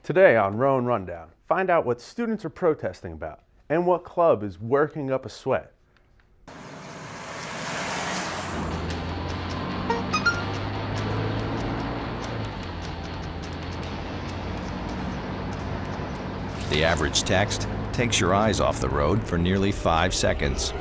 Today on Rowan Rundown, find out what students are protesting about and what club is working up a sweat. The average text takes your eyes off the road for nearly 5 seconds.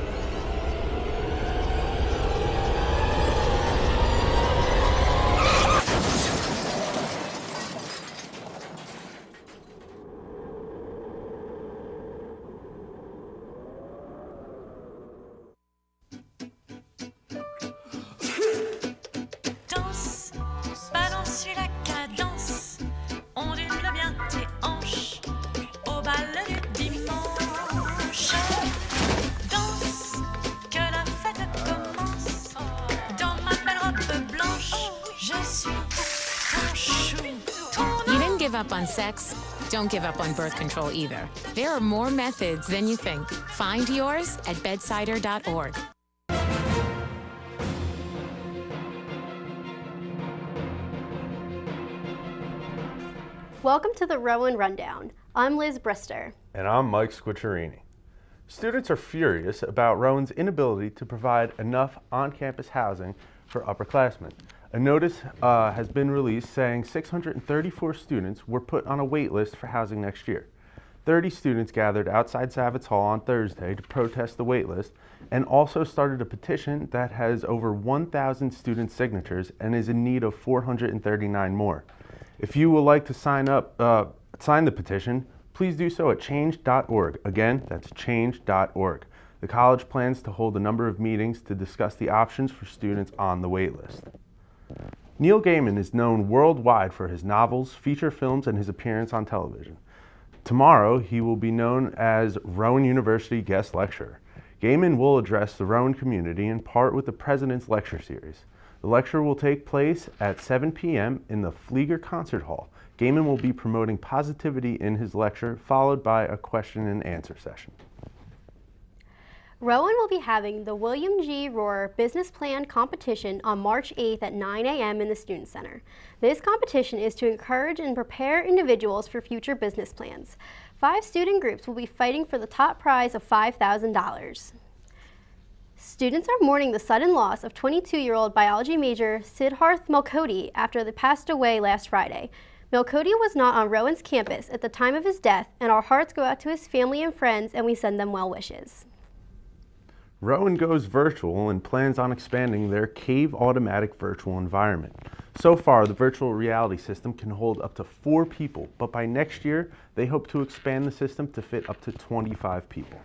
You didn't give up on sex, don't give up on birth control either. There are more methods than you think. Find yours at bedsider.org. Welcome to the Rowan Rundown. I'm Liz Brister. And I'm Mike Squicciarini. Students are furious about Rowan's inability to provide enough on-campus housing for upperclassmen. A notice has been released saying 634 students were put on a wait list for housing next year. 30 students gathered outside Savitz Hall on Thursday to protest the wait list and also started a petition that has over 1,000 student signatures and is in need of 439 more. If you would like to sign the petition, please do so at change.org. Again, that's change.org. The college plans to hold a number of meetings to discuss the options for students on the wait list. Neil Gaiman is known worldwide for his novels, feature films, and his appearance on television. Tomorrow, he will be known as Rowan University guest lecturer. Gaiman will address the Rowan community in part with the President's Lecture Series. The lecture will take place at 7 p.m. in the Flieger Concert Hall. Gaiman will be promoting positivity in his lecture, followed by a question and answer session. Rowan will be having the William G. Rohr Business Plan Competition on March 8th at 9 a.m. in the Student Center. This competition is to encourage and prepare individuals for future business plans. 5 student groups will be fighting for the top prize of $5,000. Students are mourning the sudden loss of 22-year-old biology major Siddharth Melkoti after they passed away last Friday. Melkoti was not on Rowan's campus at the time of his death, and our hearts go out to his family and friends, and we send them well wishes. Rowan goes virtual and plans on expanding their Cave automatic virtual environment. So far, the virtual reality system can hold up to 4 people, but by next year, they hope to expand the system to fit up to 25 people.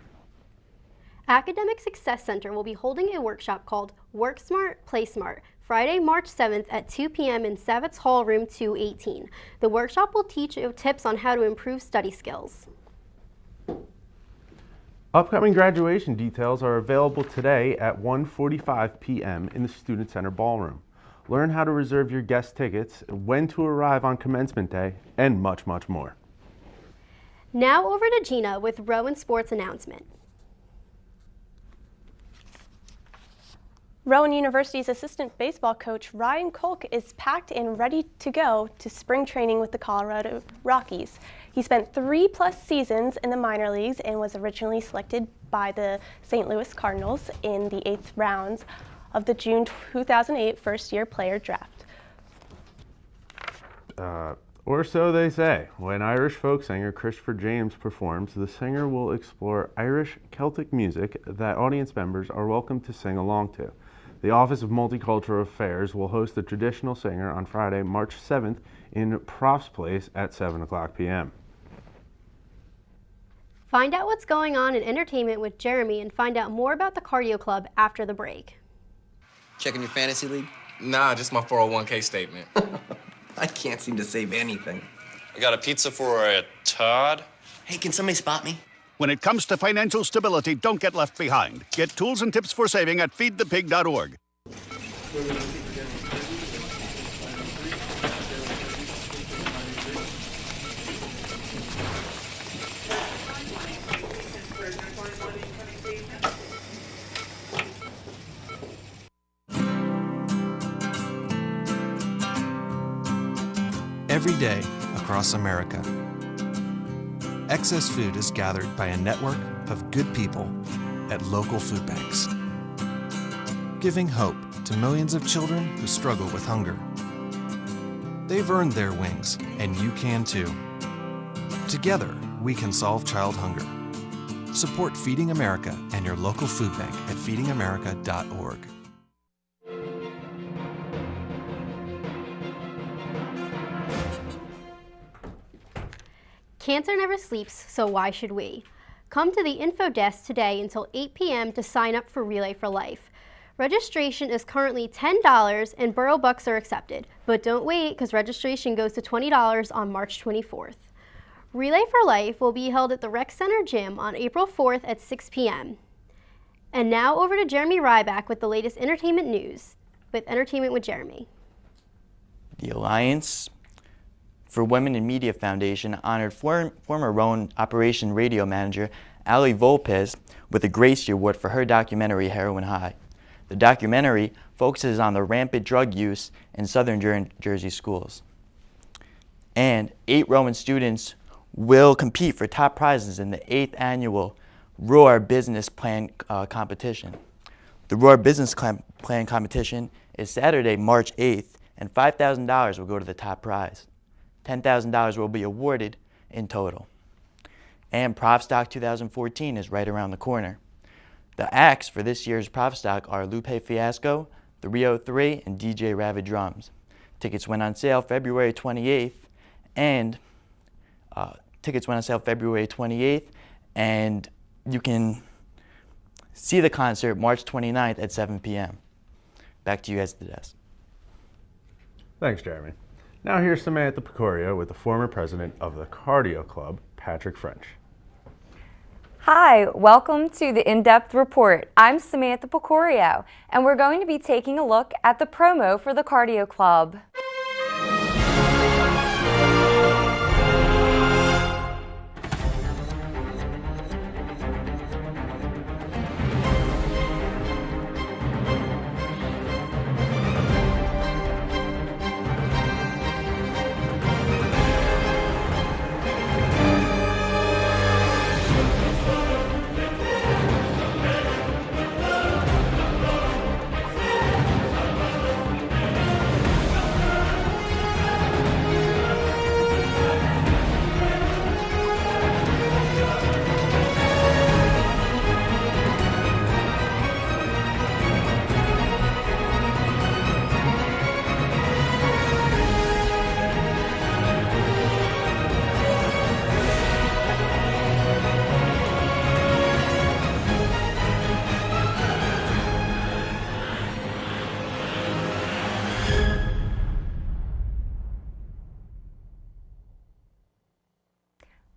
Academic Success Center will be holding a workshop called Work Smart, Play Smart, Friday, March 7th at 2 p.m. in Savitz Hall, room 218. The workshop will teach you tips on how to improve study skills. Upcoming graduation details are available today at 1:45 p.m. in the Student Center Ballroom. Learn how to reserve your guest tickets, when to arrive on commencement day, and much, much more. Now over to Gina with Rowan Sports announcement. Rowan University's assistant baseball coach Ryan Kolk is packed and ready to go to spring training with the Colorado Rockies. He spent 3+ seasons in the minor leagues and was originally selected by the St. Louis Cardinals in the 8th rounds of the June 2008 first-year player draft. Or so they say. When Irish folk singer Christopher James performs, the singer will explore Irish Celtic music that audience members are welcome to sing along to. The Office of Multicultural Affairs will host the traditional singer on Friday, March 7th in Prof's Place at 7 o'clock p.m. Find out what's going on in entertainment with Jeremy and find out more about the Cardio Club after the break. Checking your fantasy league? Nah, just my 401k statement. I can't seem to save anything. I got a pizza for a Todd. Hey, can somebody spot me? When it comes to financial stability, don't get left behind. Get tools and tips for saving at feedthepig.org. Every day, across America. Excess food is gathered by a network of good people at local food banks, giving hope to millions of children who struggle with hunger. They've earned their wings, and you can too. Together, we can solve child hunger. Support Feeding America and your local food bank at feedingamerica.org. Cancer never sleeps, so why should we? Come to the info desk today until 8 p.m. to sign up for Relay for Life. Registration is currently $10 and Borough Bucks are accepted, but don't wait because registration goes to $20 on March 24th. Relay for Life will be held at the Rec Center Gym on April 4th at 6 p.m. And now over to Jeremy Ryback with the latest entertainment news with Entertainment with Jeremy. The Alliance for Women in Media Foundation honored former Rowan Operation Radio Manager Ali Volpez with a Gracie Award for her documentary Heroin High. The documentary focuses on the rampant drug use in southern Jersey schools. And 8 Rowan students will compete for top prizes in the 8th annual Roar Business Plan competition. The Roar Business Plan competition is Saturday, March 8th, and $5,000 will go to the top prize. $10,000 will be awarded in total. And Profstock 2014 is right around the corner. The acts for this year's Profstock are Lupe Fiasco, the Rio 3, and DJ Ravid Drums. Tickets went on sale February 28th, and you can see the concert March 29th at 7 p.m. Back to you guys at the desk. Thanks, Jeremy. Now here's Samantha Picorio with the former president of the Cardio Club, Patrick French. Hi, welcome to the In-Depth Report. I'm Samantha Picorio, and we're going to be taking a look at the promo for the Cardio Club.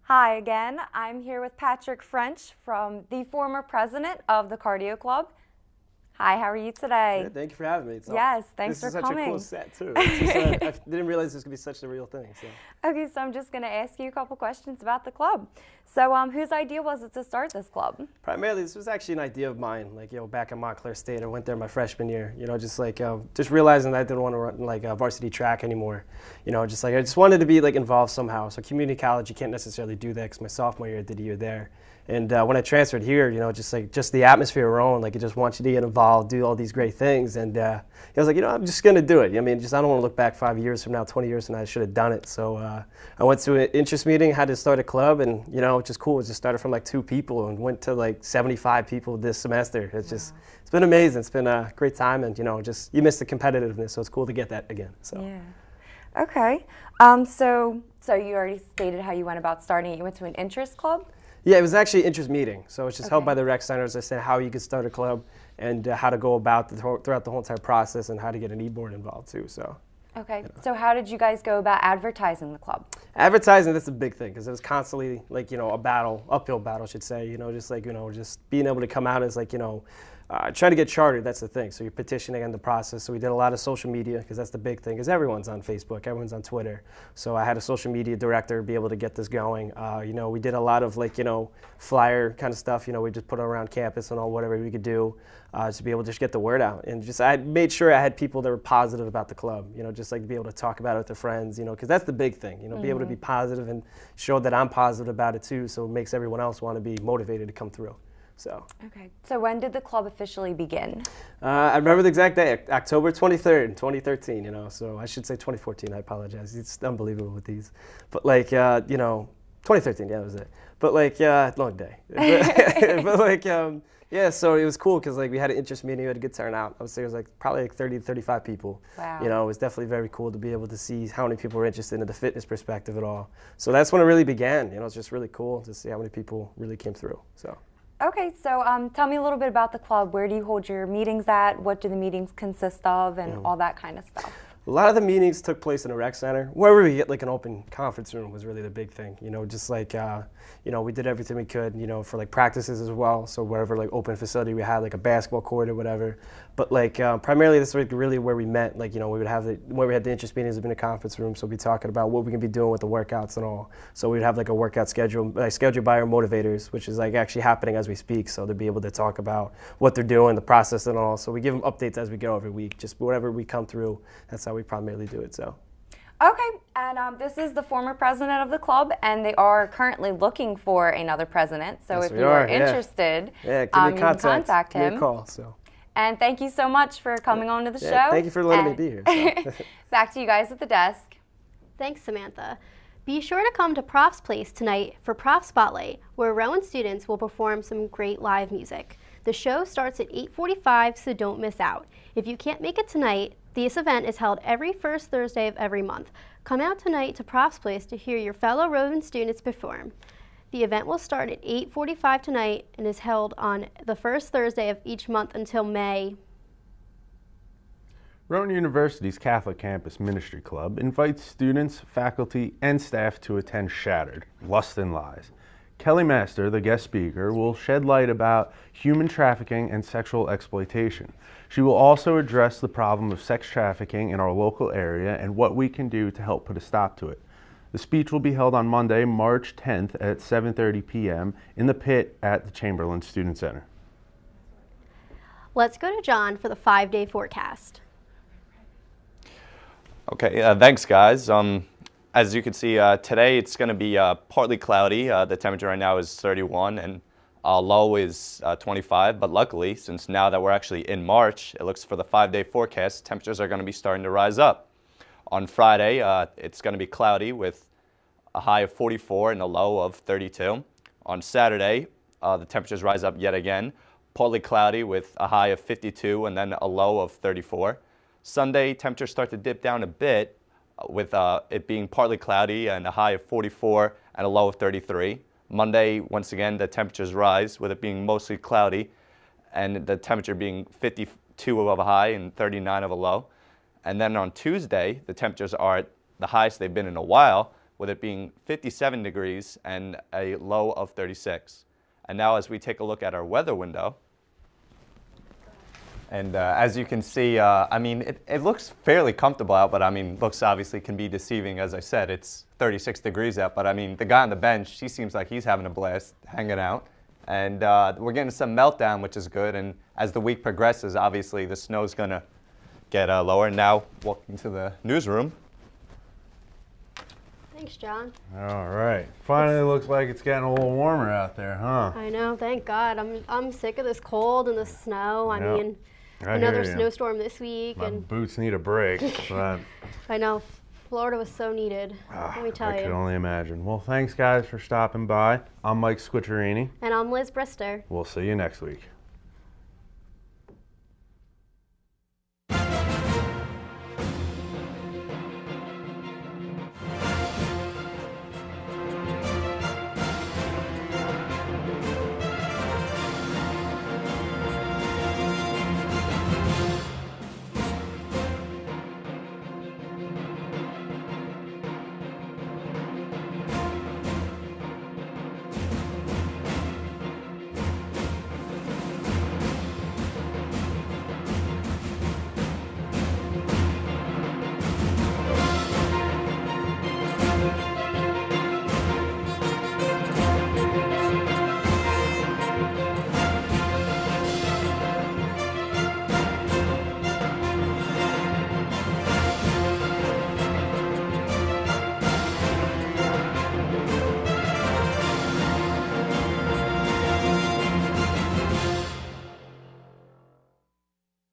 Hi again, I'm here with Patrick French, from the former president of the Cardio Club. Hi, how are you today? Good, thank you for having me. Yes, thanks for coming. This is such a cool set too. I didn't realize this could be such a real thing. So. Okay, so I'm just going to ask you a couple questions about the club. So whose idea was it to start this club? Primarily, this was actually an idea of mine. Like, back in Montclair State, I went there my freshman year. Just realizing that I didn't want to run varsity track anymore. I just wanted to be involved somehow. So community college, you can't necessarily do that because my sophomore year I did a year there. And when I transferred here, just the atmosphere of Rowan, it just wants you to get involved, do all these great things. And I was like, I'm just going to do it. I don't want to look back 5 years from now, 20 years from now, I should have done it. So I went to an interest meeting, had to start a club, and, which is cool. It just started from 2 people and went to 75 people this semester. It's been amazing. It's been a great time, and, you miss the competitiveness, so it's cool to get that again. So. Yeah. Okay. So you already stated how you went about starting it. You went to an interest club? Yeah, it was actually an interest meeting. So it's just held by the rec center, as I said, how you could start a club and how to go about throughout the whole entire process and how to get an e-board involved too. So. Okay. So how did you guys go about advertising the club? Advertising, that's a big thing because it was constantly a battle, uphill battle, I should say. Just being able to come out as trying to get chartered, that's the thing. So you're petitioning on the process. So we did a lot of social media, because that's the big thing, because everyone's on Facebook, everyone's on Twitter. So I had a social media director be able to get this going. You know, we did a lot of like, you know, flyer kind of stuff. You know, we just put it around campus and all whatever we could do to be able to just get the word out. And just I made sure I had people that were positive about the club, you know, just like to be able to talk about it with their friends, you know, because that's the big thing, you know, be able to be positive and show that I'm positive about it too, so it makes everyone else want to be motivated to come through. So. Okay. So when did the club officially begin? I remember the exact day, October 23rd, 2013, you know, so I should say 2014, I apologize. It's unbelievable with these. But like, you know, 2013, yeah, that was it. But like, long day. But like, yeah, so it was cool because like we had an interest meeting, we had a good turnout. I would say it was like probably like 30 to 35 people. Wow. You know, it was definitely very cool to be able to see how many people were interested in the fitness perspective at all. So that's when it really began. You know, it's just really cool to see how many people really came through. So. Okay, so tell me a little bit about the club. Where do you hold your meetings at? What do the meetings consist of, and all that kind of stuff? A lot of the meetings took place in a rec center. Wherever we get like an open conference room was really the big thing. You know, just like, you know, we did everything we could, you know, for like practices as well. So wherever like open facility we had, like a basketball court or whatever. But like primarily this was really where we met. Like, you know, we would have where we had the interest meetings in a conference room. So we'd be talking about what we can be doing with the workouts and all. So we'd have like a workout schedule, like scheduled by our motivators, which is like actually happening as we speak. So to be able to talk about what they're doing, the process and all. So we give them updates as we go every week. Just whatever we come through, that's how we primarily do it. So. Okay, and this is the former president of the club, and they are currently looking for another president. So Yes, if you are interested, give me you can contact him. Give me a call. So. And thank you so much for coming on to the show. Thank you for letting me be here. So. Back to you guys at the desk. Thanks, Samantha. Be sure to come to Prof's Place tonight for Prof Spotlight, where Rowan students will perform some great live music. The show starts at 8:45, so don't miss out. If you can't make it tonight, this event is held every first Thursday of every month. Come out tonight to Prof's Place to hear your fellow Rowan students perform. The event will start at 8:45 tonight and is held on the first Thursday of each month until May. Rowan University's Catholic Campus Ministry Club invites students, faculty, and staff to attend Shattered, Lust and Lies. Kelly Master, the guest speaker, will shed light about human trafficking and sexual exploitation. She will also address the problem of sex trafficking in our local area and what we can do to help put a stop to it. The speech will be held on Monday, March 10th at 7:30 p.m. in the pit at the Chamberlain Student Center. Let's go to John for the 5-day forecast. Okay, thanks guys. As you can see, today it's going to be partly cloudy. The temperature right now is 31 and low is 25, but luckily, since now that we're actually in March, it looks for the 5-day forecast, temperatures are going to be starting to rise up. On Friday, it's going to be cloudy with a high of 44 and a low of 32. On Saturday, the temperatures rise up yet again, partly cloudy with a high of 52 and then a low of 34. Sunday, temperatures start to dip down a bit with it being partly cloudy and a high of 44 and a low of 33. Monday, once again, the temperatures rise with it being mostly cloudy and the temperature being 52 of a high and 39 of a low. And then on Tuesday, the temperatures are at the highest they've been in a while, with it being 57 degrees and a low of 36. And now as we take a look at our weather window, and as you can see, I mean, it looks fairly comfortable out, but I mean, looks obviously can be deceiving. As I said, it's 36 degrees out, but I mean, the guy on the bench, he seems like he's having a blast hanging out. And we're getting some meltdown, which is good. And as the week progresses, obviously the snow's gonna get lower. Now, walking to the newsroom. Thanks, John. All right. Finally looks like it's getting a little warmer out there, huh? I know, thank God. I'm sick of this cold and the snow. I mean, another snowstorm this week. My and boots need a break. But I know, Florida was so needed. Let me tell you. I can only imagine. Well, thanks guys for stopping by. I'm Mike Squiccerini. And I'm Liz Brister. We'll see you next week.